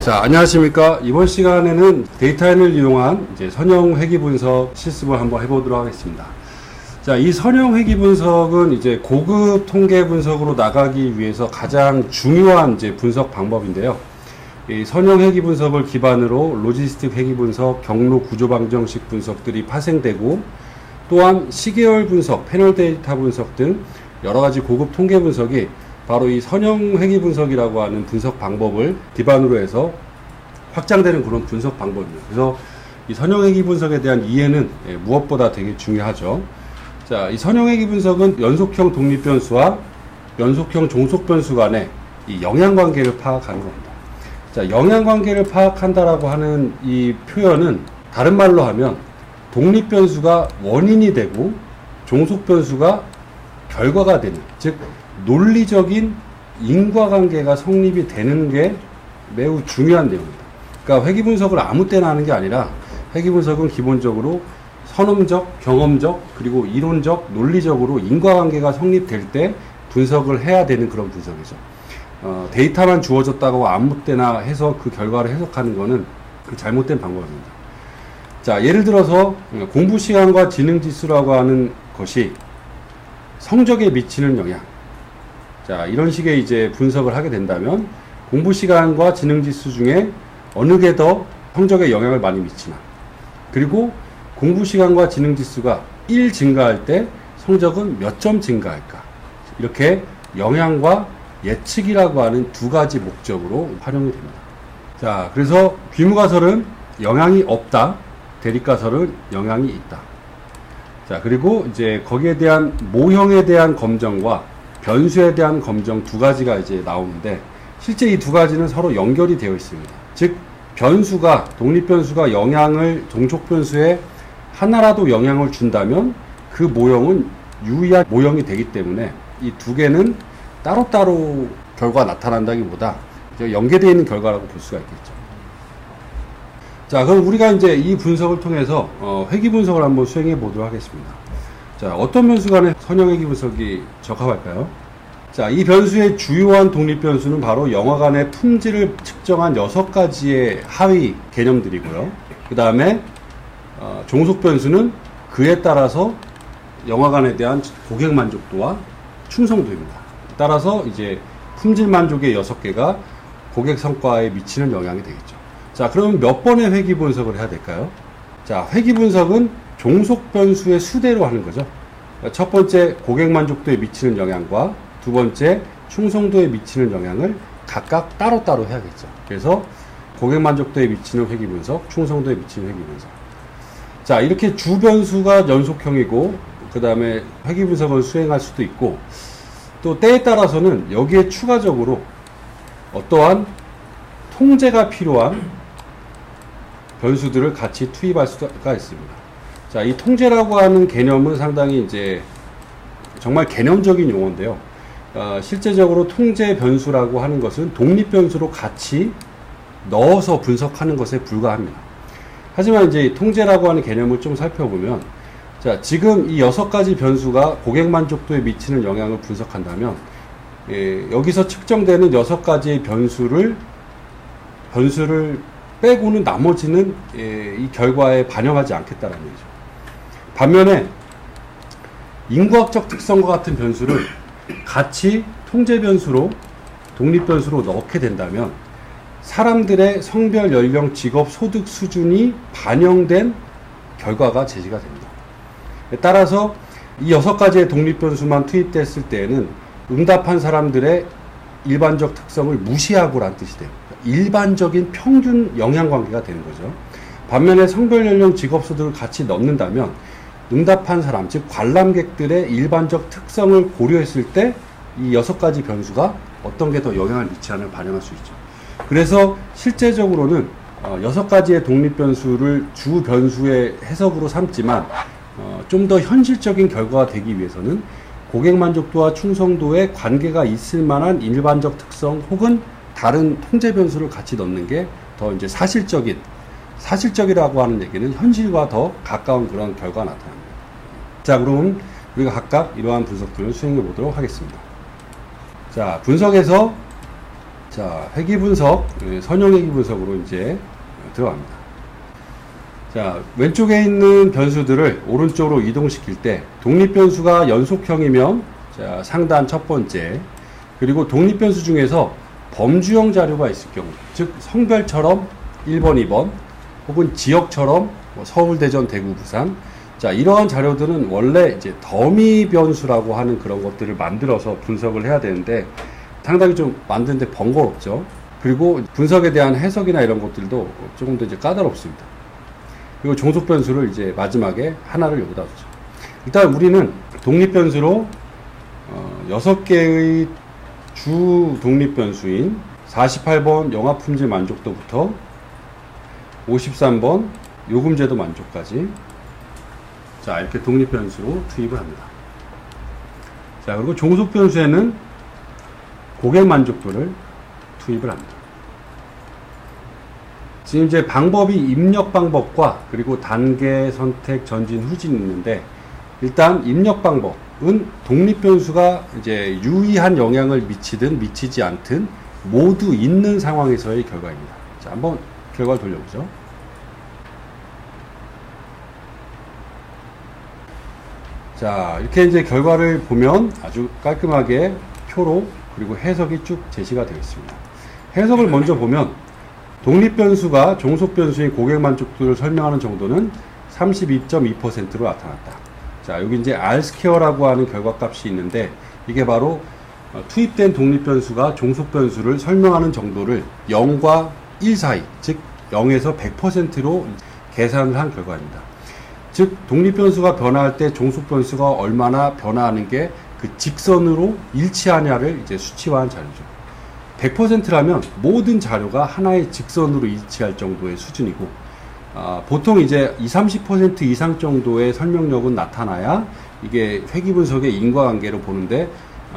자, 안녕하십니까. 이번 시간에는 데이터엔을 이용한 이제 선형 회귀 분석 실습을 한번 해보도록 하겠습니다. 자, 이 선형 회귀 분석은 이제 고급 통계 분석으로 나가기 위해서 가장 중요한 이제 분석 방법인데요. 이 선형 회귀 분석을 기반으로 로지스틱 회귀 분석, 경로 구조 방정식 분석들이 파생되고, 또한 시계열 분석, 패널 데이터 분석 등 여러 가지 고급 통계 분석이 바로 이 선형 회귀 분석이라고 하는 분석 방법을 기반으로 해서 확장되는 그런 분석 방법입니다. 그래서 이 선형 회귀 분석에 대한 이해는 무엇보다 되게 중요하죠. 자, 이 선형 회귀 분석은 연속형 독립 변수와 연속형 종속 변수 간의 이 영향 관계를 파악하는 겁니다. 자, 영향 관계를 파악한다라고 하는 이 표현은 다른 말로 하면 독립 변수가 원인이 되고 종속 변수가 결과가 되는, 즉 논리적인 인과관계가 성립이 되는 게 매우 중요한 내용입니다. 그러니까 회귀 분석을 아무 때나 하는 게 아니라 회귀 분석은 기본적으로 선험적, 경험적, 그리고 이론적, 논리적으로 인과관계가 성립될 때 분석을 해야 되는 그런 분석이죠. 데이터만 주어졌다고 아무 때나 해서 그 결과를 해석하는 것은 그 잘못된 방법입니다. 자, 예를 들어서 공부 시간과 지능 지수라고 하는 것이 성적에 미치는 영향. 자, 이런 식의 이제 분석을 하게 된다면 공부 시간과 지능 지수 중에 어느 게 더 성적에 영향을 많이 미치나, 그리고 공부 시간과 지능 지수가 1 증가할 때 성적은 몇 점 증가할까, 이렇게 영향과 예측이라고 하는 두 가지 목적으로 활용이 됩니다. 자, 그래서 귀무가설은 영향이 없다, 대립가설은 영향이 있다. 자, 그리고 이제 거기에 대한 모형에 대한 검정과 변수에 대한 검정 두 가지가 이제 나오는데, 실제 이 두 가지는 서로 연결이 되어 있습니다. 즉, 변수가, 독립 변수가 영향을 종속 변수에 하나라도 영향을 준다면 그 모형은 유의한 모형이 되기 때문에 이 두 개는 따로따로 결과가 나타난다기보다 연계되어 있는 결과라고 볼 수가 있겠죠. 자, 그럼 우리가 이제 이 분석을 통해서 회귀 분석을 한번 수행해 보도록 하겠습니다. 자, 어떤 변수 간의 선형 회귀 분석이 적합할까요? 자, 이 변수의 주요한 독립 변수는 바로 영화 간의 품질을 측정한 6가지의 하위 개념들이고요. 그 다음에 종속 변수는 그에 따라서 영화관에 대한 고객 만족도와 충성도입니다. 따라서 이제 품질 만족의 6개가 고객 성과에 미치는 영향이 되겠죠. 자, 그럼 몇 번의 회귀 분석을 해야 될까요? 자, 회귀 분석은 종속 변수의 수대로 하는 거죠. 첫 번째 고객 만족도에 미치는 영향과 두 번째 충성도에 미치는 영향을 각각 따로따로 해야겠죠. 그래서 고객 만족도에 미치는 회귀 분석, 충성도에 미치는 회귀 분석. 자, 이렇게 주 변수가 연속형이고, 그 다음에 회귀 분석을 수행할 수도 있고, 또 때에 따라서는 여기에 추가적으로 어떠한 통제가 필요한 변수들을 같이 투입할 수가 있습니다. 자, 이 통제라고 하는 개념은 상당히 이제 정말 개념적인 용어인데요. 실제적으로 통제 변수라고 하는 것은 독립 변수로 같이 넣어서 분석하는 것에 불과합니다. 하지만 이제 통제라고 하는 개념을 좀 살펴보면, 자, 지금 이 6가지 변수가 고객 만족도에 미치는 영향을 분석한다면, 여기서 측정되는 6가지의 변수를 빼고는 나머지는 이 결과에 반영하지 않겠다는 얘기죠. 반면에 인과학적 특성과 같은 변수를 같이 통제 변수로, 독립 변수로 넣게 된다면 사람들의 성별, 연령, 직업, 소득 수준이 반영된 결과가 제시가 됩니다. 따라서 이 6가지의 독립 변수만 투입됐을 때에는 응답한 사람들의 일반적 특성을 무시하고란 뜻이 돼요. 일반적인 평균 영향 관계가 되는 거죠. 반면에 성별, 연령, 직업, 소득을 같이 넣는다면 응답한 사람, 즉 관람객들의 일반적 특성을 고려했을 때 이 6가지 변수가 어떤 게 더 영향을 미치는지를 반영할 수 있죠. 그래서 실제적으로는 6가지의 독립 변수를 주 변수의 해석으로 삼지만 좀 더 현실적인 결과가 되기 위해서는 고객 만족도와 충성도에 관계가 있을 만한 일반적 특성 혹은 다른 통제 변수를 같이 넣는 게 더 이제 사실적이라고 하는 얘기는 현실과 더 가까운 그런 결과가 나타납니다. 자, 그럼 우리가 각각 이러한 분석들을 수행해 보도록 하겠습니다. 자, 분석에서 자, 회귀 분석, 선형 회귀 분석으로 이제 들어갑니다. 자, 왼쪽에 있는 변수들을 오른쪽으로 이동시킬 때 독립변수가 연속형이면 자, 상단 첫 번째, 그리고 독립변수 중에서 범주형 자료가 있을 경우, 즉 성별처럼 1번, 2번, 혹은 지역처럼 뭐 서울, 대전, 대구, 부산, 자, 이러한 자료들은 원래 이제 더미 변수라고 하는 그런 것들을 만들어서 분석을 해야 되는데 상당히 좀 만드는데 번거롭죠. 그리고 분석에 대한 해석이나 이런 것들도 조금 더 이제 까다롭습니다. 그리고 종속 변수를 이제 마지막에 하나를 여기다 두죠. 일단 우리는 독립 변수로 6개의 주 독립 변수인 48번 영화 품질 만족도부터 53번 요금제도 만족까지 자, 이렇게 독립 변수로 투입을 합니다. 자, 그리고 종속 변수에는 고객 만족도를 투입을 합니다. 지금 이제 방법이 입력 방법과 그리고 단계, 선택, 전진, 후진이 있는데 일단 입력 방법은 독립 변수가 이제 유의한 영향을 미치든 미치지 않든 모두 있는 상황에서의 결과입니다. 자, 한번 결과를 돌려보죠. 자, 이렇게 이제 결과를 보면 아주 깔끔하게 표로 그리고 해석이 쭉 제시가 되어 있습니다. 해석을 먼저 보면 독립 변수가 종속 변수인 고객 만족도를 설명하는 정도는 32.2%로 나타났다. 자, 여기 이제 R스퀘어라고 하는 결과값이 있는데 이게 바로 투입된 독립 변수가 종속 변수를 설명하는 정도를 0과 1 사이, 즉 0에서 100%로 계산을 한 결과입니다. 즉 독립 변수가 변화할 때 종속 변수가 얼마나 변화하는 게 그 직선으로 일치하냐를 이제 수치화한 자료죠. 100%라면 모든 자료가 하나의 직선으로 일치할 정도의 수준이고 보통 이제 20, 30% 이상 정도의 설명력은 나타나야 이게 회귀 분석의 인과관계로 보는데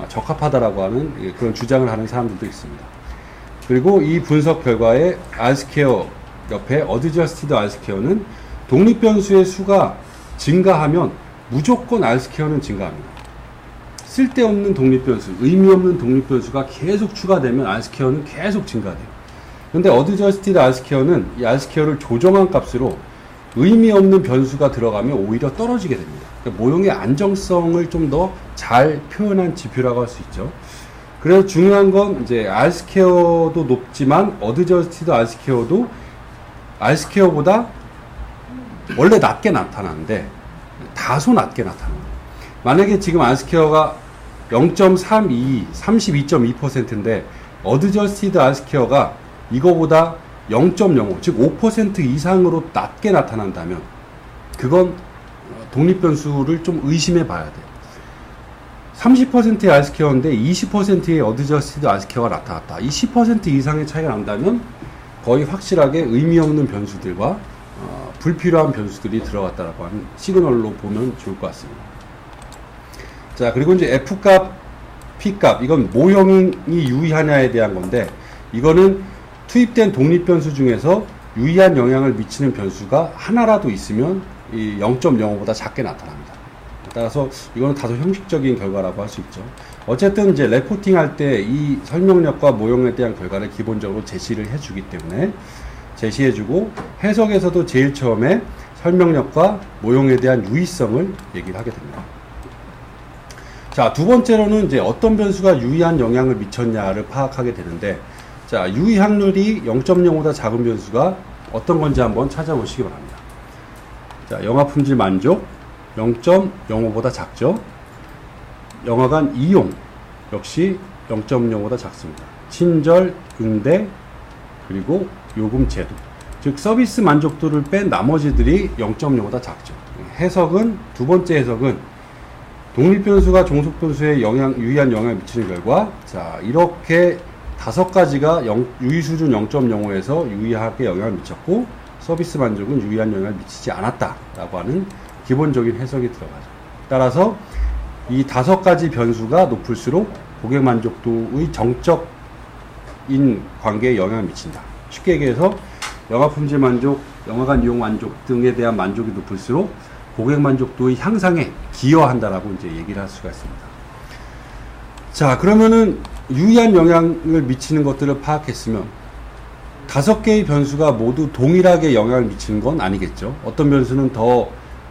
적합하다라고 하는 그런 주장을 하는 사람들도 있습니다. 그리고 이 분석 결과에 R스퀘어 옆에 어드저스티드 R스퀘어는 독립 변수의 수가 증가하면 무조건 R스퀘어는 증가합니다. 쓸데없는 독립 변수, 의미 없는 독립 변수가 계속 추가되면 R스퀘어는 계속 증가돼요. 근데 어드저스티드 R스퀘어는 이 R스퀘어를 조정한 값으로 의미 없는 변수가 들어가면 오히려 떨어지게 됩니다. 그러니까 모형의 안정성을 좀 더 잘 표현한 지표라고 할 수 있죠. 그래서 중요한 건 이제 R스퀘어도 높지만 어드저스티드 R스퀘어도 R스퀘어보다 원래 낮게 나타나는데 다소 낮게 나타납니다. 만약에 지금 R스퀘어가 0.32, 32.2%인데 어드저스티드 R스퀘어가 이거보다 0.05, 즉 5% 이상으로 낮게 나타난다면 그건 독립 변수를 좀 의심해 봐야 돼요. 30%의 R스퀘어인데 20%의 어드저스티드 R스퀘어가 나타났다. 이 10% 이상의 차이가 난다면 거의 확실하게 의미 없는 변수들과 불필요한 변수들이 들어갔다라고 하는 시그널로 보면 좋을 것 같습니다. 자, 그리고 이제 F값, P값, 이건 모형이 유의하냐에 대한 건데, 이거는 투입된 독립 변수 중에서 유의한 영향을 미치는 변수가 하나라도 있으면 이 0.05보다 작게 나타납니다. 따라서 이거는 다소 형식적인 결과라고 할 수 있죠. 어쨌든 이제 레포팅 할 때 이 설명력과 모형에 대한 결과를 기본적으로 제시를 해주기 때문에 제시해주고 해석에서도 제일 처음에 설명력과 모형에 대한 유의성을 얘기를 하게 됩니다. 자, 두 번째로는 이제 어떤 변수가 유의한 영향을 미쳤냐를 파악하게 되는데, 자, 유의 확률이 0.05보다 작은 변수가 어떤 건지 한번 찾아보시기 바랍니다. 자, 영화 품질 만족 0.05보다 작죠. 영화관 이용 역시 0.05보다 작습니다. 친절, 응대, 그리고 요금 제도, 즉 서비스 만족도를 뺀 나머지들이 0.05보다 작죠. 해석은, 두 번째 해석은 독립 변수가 종속 변수에 유의한 영향을 미치는 결과, 자, 이렇게 5가지가 유의 수준 0.05에서 유의하게 영향을 미쳤고 서비스 만족은 유의한 영향을 미치지 않았다라고 하는 기본적인 해석이 들어가죠. 따라서 이 5가지 변수가 높을수록 고객 만족도의 정적인 관계에 영향을 미친다. 쉽게 얘기해서 영화 품질 만족, 영화관 이용 만족 등에 대한 만족이 높을수록 고객 만족도의 향상에 기여한다라고 이제 얘기를 할 수가 있습니다. 자, 그러면은 유의한 영향을 미치는 것들을 파악했으면 5개의 변수가 모두 동일하게 영향을 미치는 건 아니겠죠. 어떤 변수는 더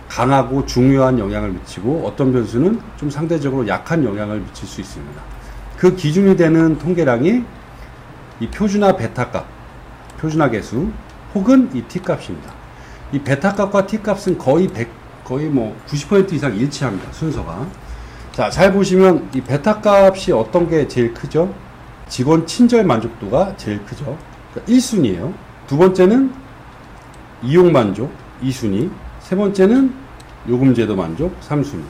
강하고 중요한 영향을 미치고 어떤 변수는 좀 상대적으로 약한 영향을 미칠 수 있습니다. 그 기준이 되는 통계량이 이 표준화 베타값, 표준화 계수 혹은 이 t값입니다. 이 베타값과 t값은 거의 90% 이상 일치합니다. 순서가. 자, 잘 보시면 이 베타값이 어떤 게 제일 크죠? 직원 친절 만족도가 제일 크죠. 그러니까 1순위예요. 두 번째는 이용 만족 2순위, 세 번째는 요금제도 만족 3순위,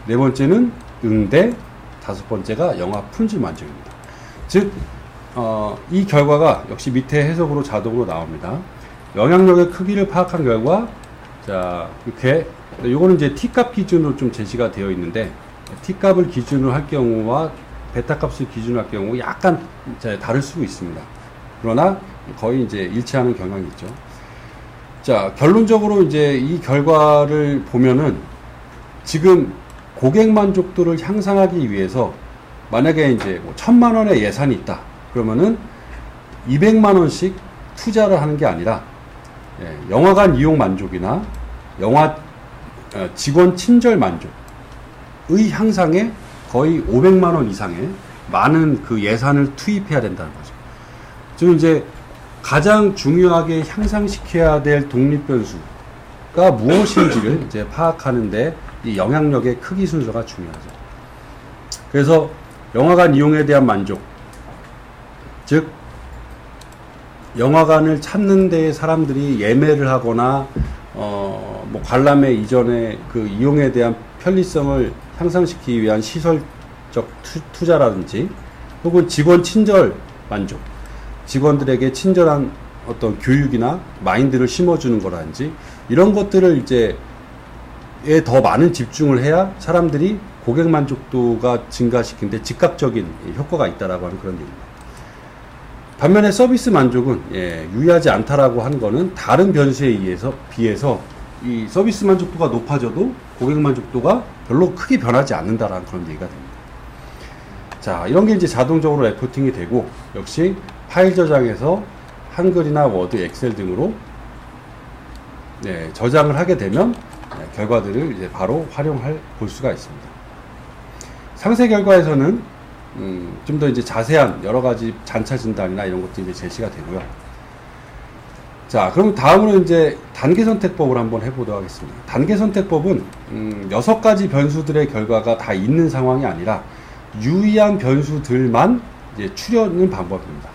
네 번째는 응대, 다섯 번째가 영화 품질 만족입니다. 즉, 이 결과가 역시 밑에 해석으로 자동으로 나옵니다. 영향력의 크기를 파악한 결과, 자, 이렇게, 요거는 이제 t값 기준으로 좀 제시가 되어 있는데, t값을 기준으로 할 경우와 베타값을 기준으로 할 경우 약간 다를 수 있습니다. 그러나 거의 이제 일치하는 경향이 있죠. 자, 결론적으로 이제 이 결과를 보면은 지금 고객 만족도를 향상하기 위해서 만약에 이제 1,000만 원의 예산이 있다. 그러면은 200만 원씩 투자를 하는 게 아니라 영화관 이용 만족이나 직원 친절 만족의 향상에 거의 500만 원 이상의 많은 그 예산을 투입해야 된다는 거죠. 즉 이제 가장 중요하게 향상시켜야 될 독립 변수가 무엇인지를 이제 파악하는데 이 영향력의 크기 순서가 중요하죠. 그래서 영화관 이용에 대한 만족, 즉 영화관을 찾는 데 사람들이 예매를 하거나 뭐 관람회 이전에 그 이용에 대한 편리성을 향상시키기 위한 시설적 투자라든지 혹은 직원 친절 만족, 직원들에게 친절한 어떤 교육이나 마인드를 심어주는 거라든지 이런 것들을 이제 더 많은 집중을 해야 사람들이 고객 만족도가 증가시키는데 즉각적인 효과가 있다라고 하는 그런 얘기입니다. 반면에 서비스 만족은 유의하지 않다라고 하는 거는 다른 변수에 비해서 이 서비스 만족도가 높아져도 고객 만족도가 별로 크게 변하지 않는다라는 그런 얘기가 됩니다. 자, 이런 게 이제 자동적으로 레포팅이 되고 역시 파일 저장에서 한글이나 워드, 엑셀 등으로 저장을 하게 되면 결과들을 이제 바로 볼 수가 있습니다. 상세 결과에서는 좀 더 이제 자세한 여러 가지 잔차 진단이나 이런 것들이 이제 제시가 되고요. 자, 그럼 다음으로 이제 단계 선택법을 한번 해보도록 하겠습니다. 단계 선택법은 6가지 변수들의 결과가 다 있는 상황이 아니라 유의한 변수들만 이제 추려는 방법입니다.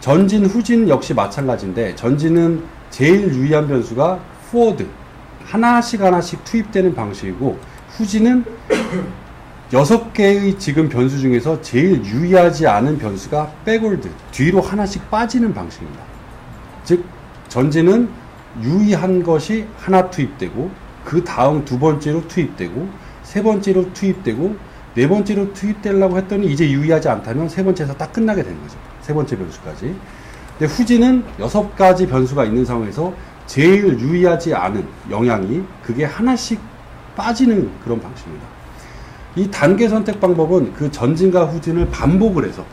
전진, 후진 역시 마찬가지인데 전진은 제일 유의한 변수가 forward 하나씩 투입되는 방식이고 후진은 6개의 지금 변수 중에서 제일 유의하지 않은 변수가 backward 뒤로 하나씩 빠지는 방식입니다. 즉 전진은 유의한 것이 하나 투입되고 그 다음 두 번째로 투입되고 세 번째로 투입되고 네 번째로 투입되려고 했더니 이제 유의하지 않다면 세 번째에서 딱 끝나게 되는 거죠. 세 번째 변수까지. 근데 후진은 6가지 변수가 있는 상황에서 제일 유의하지 않은 영향이 그게 하나씩 빠지는 그런 방식입니다. 이 단계 선택 방법은 그 전진과 후진을 반복을 해서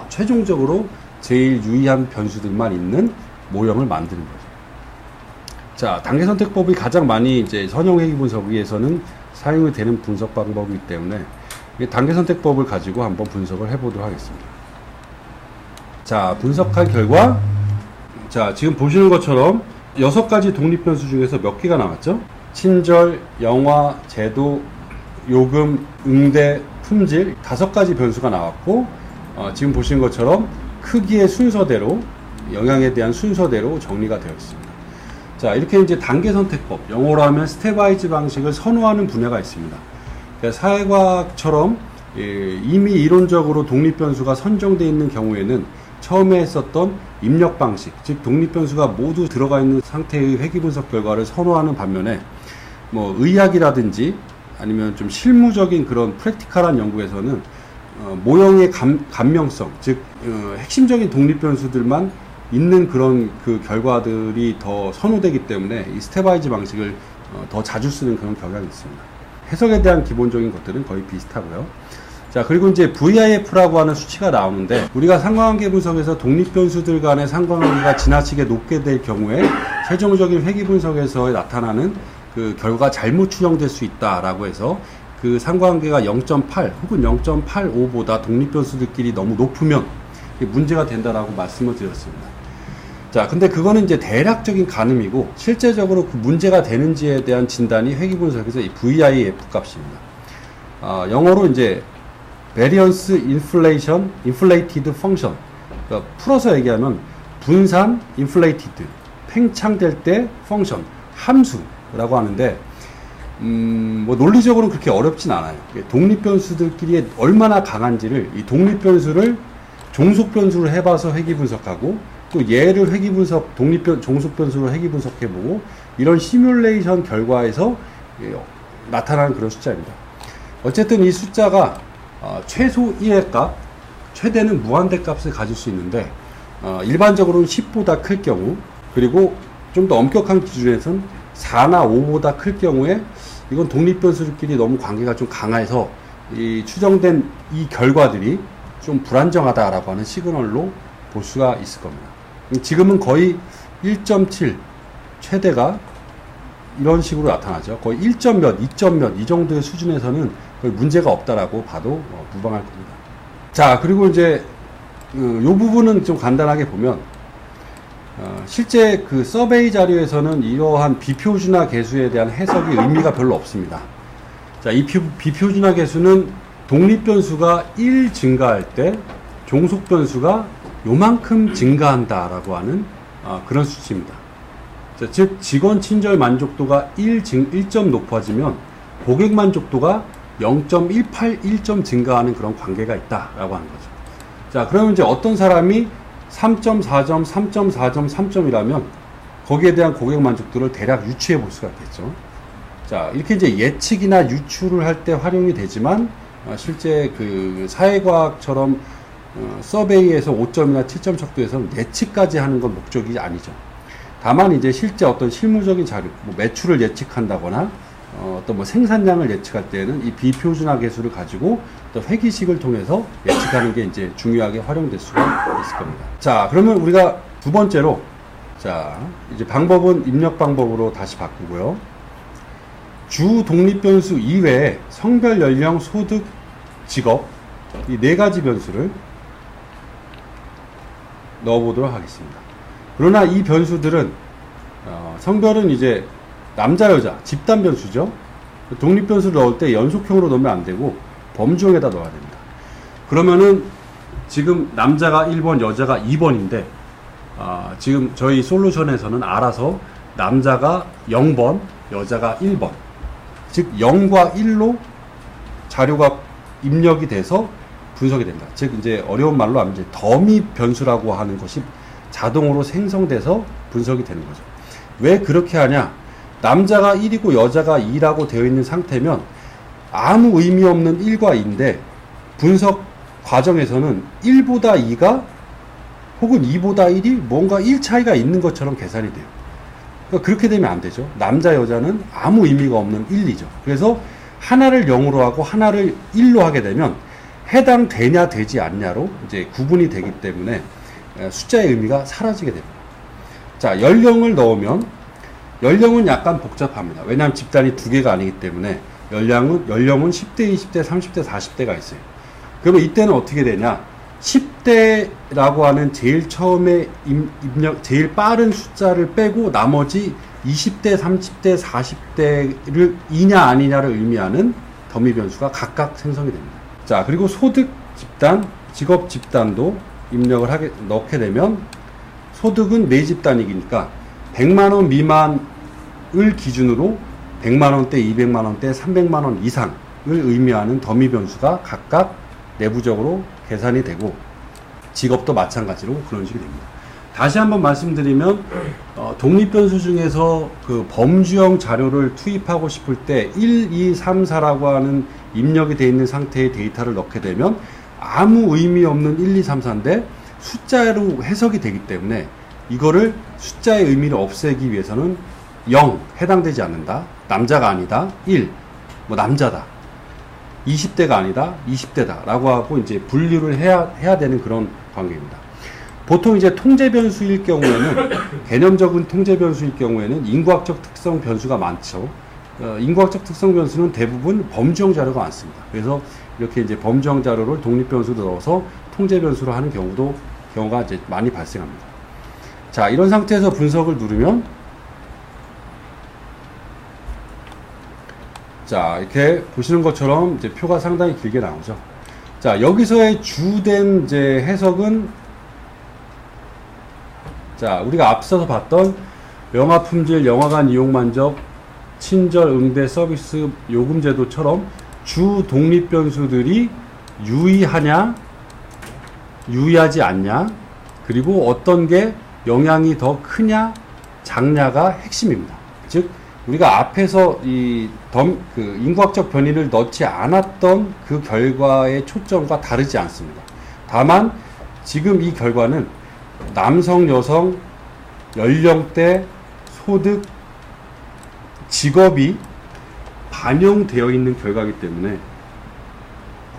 최종적으로 제일 유의한 변수들만 있는 모형을 만드는 거죠. 자, 단계 선택법이 가장 많이 이제 선형회귀 분석에서는 사용이 되는 분석 방법이기 때문에 이 단계 선택법을 가지고 한번 분석을 해보도록 하겠습니다. 자, 분석한 결과, 자, 지금 보시는 것처럼 6가지 독립 변수 중에서 몇 개가 나왔죠? 친절, 영화, 제도, 요금, 응대, 품질 5가지 변수가 나왔고 지금 보시는 것처럼 크기의 순서대로 영향에 대한 순서대로 정리가 되어 있습니다. 자, 이렇게 이제 단계 선택법, 영어로 하면 스텝와이즈 방식을 선호하는 분야가 있습니다. 그러니까 사회과학처럼 이미 이론적으로 독립 변수가 선정되어 있는 경우에는 처음에 했었던 입력 방식, 즉 독립 변수가 모두 들어가 있는 상태의 회귀 분석 결과를 선호하는 반면에 뭐 의학이라든지 아니면 좀 실무적인 그런 프랙티컬한 연구에서는 모형의 감명성, 즉 핵심적인 독립 변수들만 있는 그런 그 결과들이 더 선호되기 때문에 이 스텝와이즈 방식을 더 자주 쓰는 그런 경향이 있습니다. 해석에 대한 기본적인 것들은 거의 비슷하고요. 자, 그리고 이제 VIF라고 하는 수치가 나오는데, 우리가 상관관계 분석에서 독립변수들 간의 상관관계가 지나치게 높게 될 경우에 최종적인 회귀 분석에서 나타나는 그 결과가 잘못 추정될 수 있다라고 해서 그 상관관계가 0.8 혹은 0.85보다 독립변수들끼리 너무 높으면 문제가 된다라고 말씀을 드렸습니다. 자, 근데 그거는 이제 대략적인 가늠이고, 실제적으로 그 문제가 되는지에 대한 진단이 회귀 분석에서 이 VIF 값입니다. 영어로 이제 Variance Inflated Function. 그러니까 풀어서 얘기하면 분산 Inflated, 팽창될 때 펑션, 함수라고 하는데, 뭐 논리적으로는 그렇게 어렵진 않아요. 독립변수들끼리 얼마나 강한지를, 이 독립변수를 종속변수로 해봐서 회귀 분석하고, 또 얘를 회귀 분석, 종속변수로 회귀 분석해보고, 이런 시뮬레이션 결과에서 나타나는 그런 숫자입니다. 어쨌든 이 숫자가 최소 1의 값, 최대는 무한대 값을 가질 수 있는데, 일반적으로는 10보다 클 경우, 그리고 좀 더 엄격한 기준에서는 4나 5보다 클 경우에 이건 독립변수들끼리 너무 관계가 좀 강해서 이 추정된 이 결과들이 좀 불안정하다라고 하는 시그널로 볼 수가 있을 겁니다. 지금은 거의 1.7 최대가 이런 식으로 나타나죠. 거의 1점 몇, 2점 몇 이 정도의 수준에서는 거의 문제가 없다라고 봐도 무방할 겁니다. 자, 그리고 이제 이 부분은 좀 간단하게 보면 실제 그 서베이 자료에서는 이러한 비표준화 계수에 대한 해석이 의미가 별로 없습니다. 자, 이 비표준화 계수는 독립변수가 1 증가할 때 종속변수가 요만큼 증가한다라고 하는 그런 수치입니다. 자, 즉 직원 친절 만족도가 1점 높아지면 고객 만족도가 0.181점 증가하는 그런 관계가 있다라고 하는 거죠. 자, 그러면 이제 어떤 사람이 3.4점, 3.4점, 3점이라면 거기에 대한 고객 만족도를 대략 유추해 볼 수가 있겠죠. 자, 이렇게 이제 예측이나 유추를 할 때 활용이 되지만 실제 그 사회과학처럼 서베이에서 5점이나 7점 척도에서는 예측까지 하는 건 목적이 아니죠. 다만 이제 실제 어떤 실무적인 자료, 뭐 매출을 예측한다거나 어떤 뭐 생산량을 예측할 때는 이 비표준화 계수를 가지고 또 회기식을 통해서 예측하는 게 이제 중요하게 활용될 수가 있을 겁니다. 자, 그러면 우리가 두 번째로, 자, 이제 방법은 입력 방법으로 다시 바꾸고요. 주 독립변수 이외에 성별, 연령, 소득, 직업, 이 네 가지 변수를 넣어보도록 하겠습니다. 그러나 이 변수들은 성별은 이제 남자, 여자, 집단 변수죠. 독립변수를 넣을 때 연속형으로 넣으면 안 되고 범주형에다 넣어야 됩니다. 그러면은 지금 남자가 1번, 여자가 2번인데 지금 저희 솔루션에서는 알아서 남자가 0번, 여자가 1번, 즉 0과 1로 자료가 입력이 돼서 분석이 됩니다. 즉 이제 어려운 말로 하면 이제 더미 변수라고 하는 것이 자동으로 생성돼서 분석이 되는 거죠. 왜 그렇게 하냐? 남자가 1이고 여자가 2라고 되어 있는 상태면 아무 의미 없는 1과 2인데 분석 과정에서는 1보다 2가 혹은 2보다 1이 뭔가 1 차이가 있는 것처럼 계산이 돼요. 그러니까 그렇게 되면 안 되죠. 남자, 여자는 아무 의미가 없는 1이죠. 그래서 하나를 0으로 하고 하나를 1로 하게 되면 해당되냐 되지 않냐로 이제 구분이 되기 때문에 숫자의 의미가 사라지게 됩니다. 자, 연령을 넣으면 연령은 약간 복잡합니다. 왜냐하면 집단이 두 개가 아니기 때문에 연령은 10대, 20대, 30대, 40대가 있어요. 그러면 이때는 어떻게 되냐? 10대라고 하는 제일 처음에 입력, 제일 빠른 숫자를 빼고 나머지 20대, 30대, 40대를 이냐 아니냐를 의미하는 더미 변수가 각각 생성이 됩니다. 자, 그리고 소득 집단, 직업 집단도 입력을 넣게 되면 소득은 매 집단이니까 100만원 미만을 기준으로 100만원대, 200만원대, 300만원 이상을 의미하는 더미 변수가 각각 내부적으로 계산이 되고 직업도 마찬가지로 그런 식이 됩니다. 다시 한번 말씀드리면 독립변수 중에서 그 범주형 자료를 투입하고 싶을 때 1, 2, 3, 4라고 하는 입력이 되어 있는 상태의 데이터를 넣게 되면 아무 의미 없는 1, 2, 3, 4인데 숫자로 해석이 되기 때문에 이거를 숫자의 의미를 없애기 위해서는 0 해당되지 않는다, 남자가 아니다, 1 뭐 남자다, 20대가 아니다 20대다 라고 하고 이제 분류를 해야 되는 그런 관계입니다. 보통 이제 통제 변수일 경우에는 개념적인 통제 변수일 경우에는 인구학적 특성 변수가 많죠. 인구학적 특성 변수는 대부분 범주형 자료가 많습니다. 그래서 이렇게 이제 범주형 자료를 독립 변수로 넣어서 통제 변수로 하는 경우가 이제 많이 발생합니다. 자, 이런 상태에서 분석을 누르면 자, 이렇게 보시는 것처럼 이제 표가 상당히 길게 나오죠. 자, 여기서의 주된 이제 해석은 자, 우리가 앞서서 봤던 영화 품질, 영화관 이용 만족, 친절, 응대, 서비스, 요금 제도처럼 주 독립 변수들이 유의하냐, 유의하지 않냐, 그리고 어떤 게 영향이 더 크냐, 작냐가 핵심입니다. 즉, 우리가 앞에서 인구학적 변이를 넣지 않았던 그 결과의 초점과 다르지 않습니다. 다만, 지금 이 결과는 남성, 여성, 연령대, 소득, 직업이 반영되어 있는 결과이기 때문에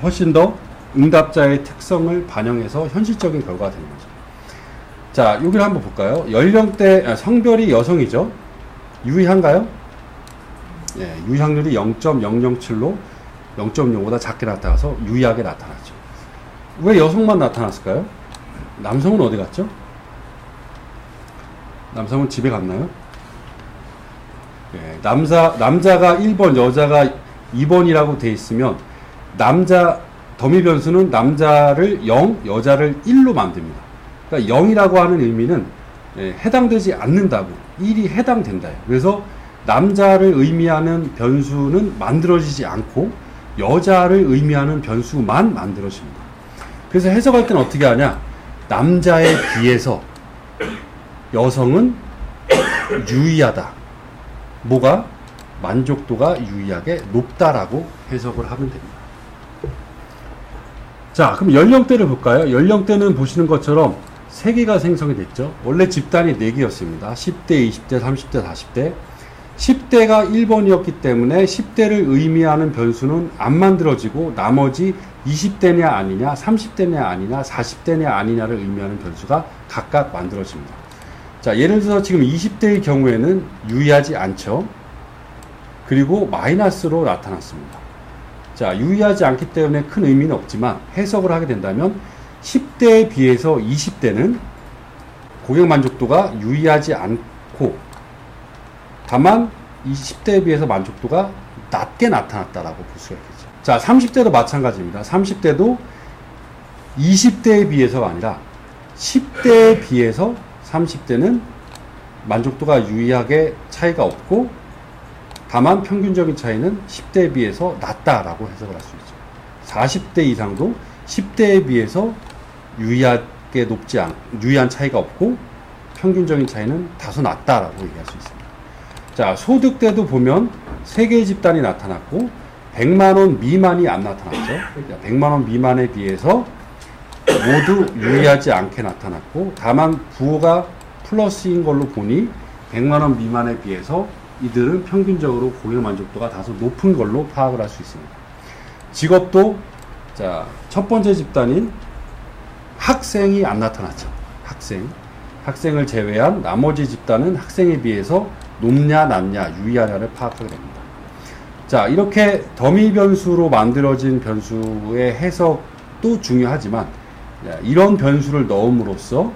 훨씬 더 응답자의 특성을 반영해서 현실적인 결과가 되는 거죠. 자, 여기를 한번 볼까요? 성별이 여성이죠. 유의한가요? 예, 유의 확률이 0.007로 0.05보다 작게 나타나서 유의하게 나타났죠. 왜 여성만 나타났을까요? 남성은 어디 갔죠? 남성은 집에 갔나요? 예, 남자가 1번, 여자가 2번이라고 돼 있으면 더미 변수는 남자를 0, 여자를 1로 만듭니다. 그러니까 0이라고 하는 의미는 해당되지 않는다고, 1이 해당된다. 그래서 남자를 의미하는 변수는 만들어지지 않고 여자를 의미하는 변수만 만들어집니다. 그래서 해석할 때는 어떻게 하냐? 남자에 비해서 여성은 유의하다. 뭐가? 만족도가 유의하게 높다라고 해석을 하면 됩니다. 자, 그럼 연령대를 볼까요? 연령대는 보시는 것처럼 3개가 생성이 됐죠. 원래 집단이 4개였습니다. 10대, 20대, 30대, 40대. 10대가 1번이었기 때문에 10대를 의미하는 변수는 안 만들어지고 나머지 20대냐 아니냐, 30대냐 아니냐, 40대냐 아니냐를 의미하는 변수가 각각 만들어집니다. 자, 예를 들어서 지금 20대의 경우에는 유의하지 않죠. 그리고 마이너스로 나타났습니다. 자, 유의하지 않기 때문에 큰 의미는 없지만 해석을 하게 된다면 10대에 비해서 20대는 고객 만족도가 유의하지 않고 다만 20대에 비해서 만족도가 낮게 나타났다라고 볼 수가 있겠죠. 자, 30대도 마찬가지입니다. 30대도 20대에 비해서가 아니라 10대에 비해서 30대는 만족도가 유의하게 차이가 없고 다만 평균적인 차이는 10대에 비해서 낮다라고 해석을 할 수 있죠. 40대 이상도 10대에 비해서 유의한 차이가 없고 평균적인 차이는 다소 낮다라고 얘기할 수 있습니다. 자, 소득대도 보면 3개의 집단이 나타났고 100만원 미만이 안 나타났죠. 100만원 미만에 비해서 모두 유의하지 않게 나타났고 다만 부호가 플러스인 걸로 보니 100만원 미만에 비해서 이들은 평균적으로 고객 만족도가 다소 높은 걸로 파악을 할 수 있습니다. 직업도 자, 첫 번째 집단인 학생이 안 나타났죠. 학생을 제외한 나머지 집단은 학생에 비해서 높냐 낮냐 유의하냐를 파악하게 됩니다. 자, 이렇게 더미 변수로 만들어진 변수의 해석도 중요하지만 이런 변수를 넣음으로써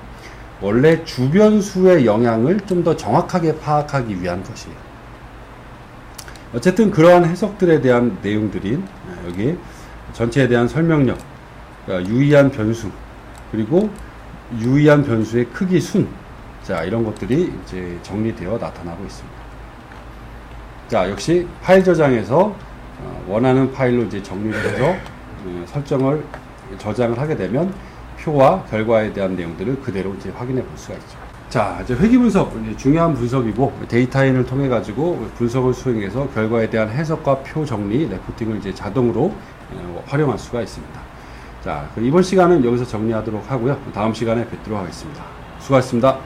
원래 주변수의 영향을 좀 더 정확하게 파악하기 위한 것이에요. 어쨌든 그러한 해석들에 대한 내용들인 여기 전체에 대한 설명력, 그러니까 유의한 변수, 그리고 유의한 변수의 크기 순, 자, 이런 것들이 이제 정리되어 나타나고 있습니다. 자, 역시 파일 저장에서 원하는 파일로 이제 정리를 해서 저장을 하게 되면 표와 결과에 대한 내용들을 그대로 이제 확인해 볼 수가 있죠. 자, 이제 회귀 분석, 이제 중요한 분석이고 데이터인을 통해 가지고 분석을 수행해서 결과에 대한 해석과 표 정리, 레포팅을 이제 자동으로 활용할 수가 있습니다. 자, 이번 시간은 여기서 정리하도록 하고요. 다음 시간에 뵙도록 하겠습니다. 수고하셨습니다.